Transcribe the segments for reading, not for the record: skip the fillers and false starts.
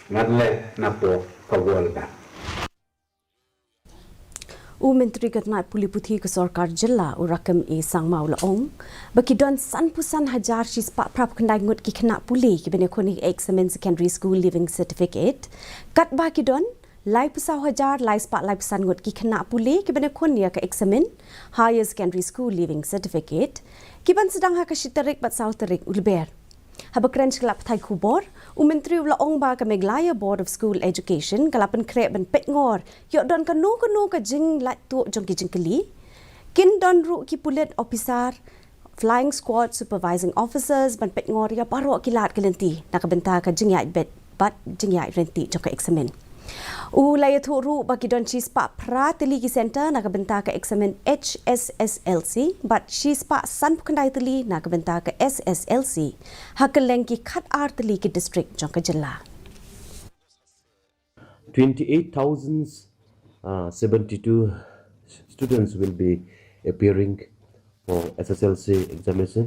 Nadle napo kawalda. Myntri katna puli puthi ke sarkar jilla urakam e sangmau laong bakidon san pusan hajar shis pa prap kandai ngut ki khna puli ki bene khoni eksamin secondary school living certificate kat bakidon lai pusau hajar lai spa lai pusan ngut ki khna puli ki bene khoni ka eksamin higher secondary school living certificate ki ban sedang ha ka shitarik bat sau tarik ulber Habakren kelap thai kubor, Myntri laong ba ka meglaya Board of School Education kalapan krep ban petngor, yo don kanu ka jing lat tu jong ki jing keli. Kin don ru ki pulit officer, flying squad supervising officers ban petngor ya paro kilat kelenti nakabenta ka jing ya bet bat jing ya renti jong ka eksamin. Laya tu ru bagi don chispa pra teli ki center nakabenta ka eksamin HSSLC but chispa san pukandai teli nakabenta ka SSLC hakeleng ki khat ar teli ki district jong ka jilla 28,072 students will be appearing for SSLC examination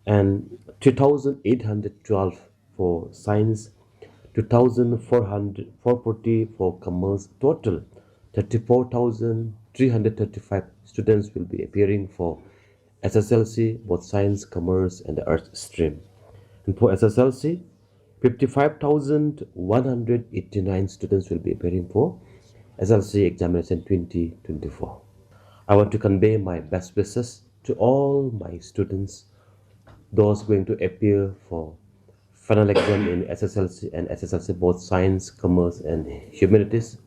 and 2,812 for science, 2,440 for commerce. Total 34,335 students will be appearing for SSLC, both science, commerce and the arts stream. And for SSLC, 55,189 students will be appearing for SSLC examination 2024. I want to convey my best wishes to all my students, those going to appear for final exam in SSLC and SSLC, both science, commerce and humanities.